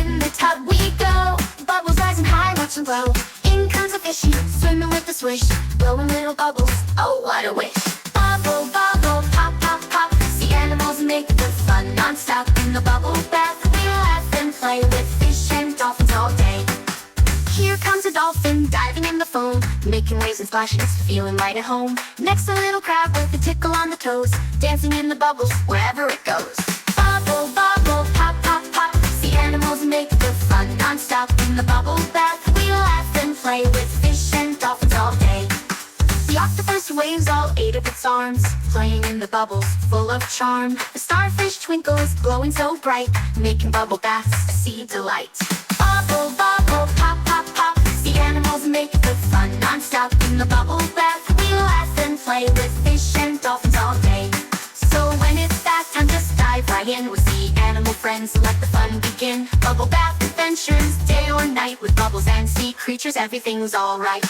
In the tub we go, bubbles rising high, watch them grow. In comes a fishy, swimming with a swish, blowing little bubbles, oh what a wish. Bubble, bubble, pop, pop, pop. See animals make the fun non-stop. In the bubble bath we laugh and play with fish and dolphins all day. Here comes a dolphin, diving in the foam, making waves and splashes, feeling right at home. Next a little crab with a tickle on the toes, dancing in the bubbles wherever it goes. Bubble, bubble, pop, pop, pop. See animals make the fun non-stop. In the bubble bath we laugh and play with fish and dolphins all day. The octopus waves all 8 of its arms, playing in the bubbles, full of charm. The starfish twinkles, glowing so bright, making bubble baths a sea delight. Bubble, bubble, pop, pop, pop. See animals make the fun non-stop. In the bubble bath we laugh and play with fish and dolphins all day. So when it's bath time, just dive right in with sea animal friends. Let the fun begin. Bubble bath adventures, day or night. With bubbles and sea creatures, everything's alright.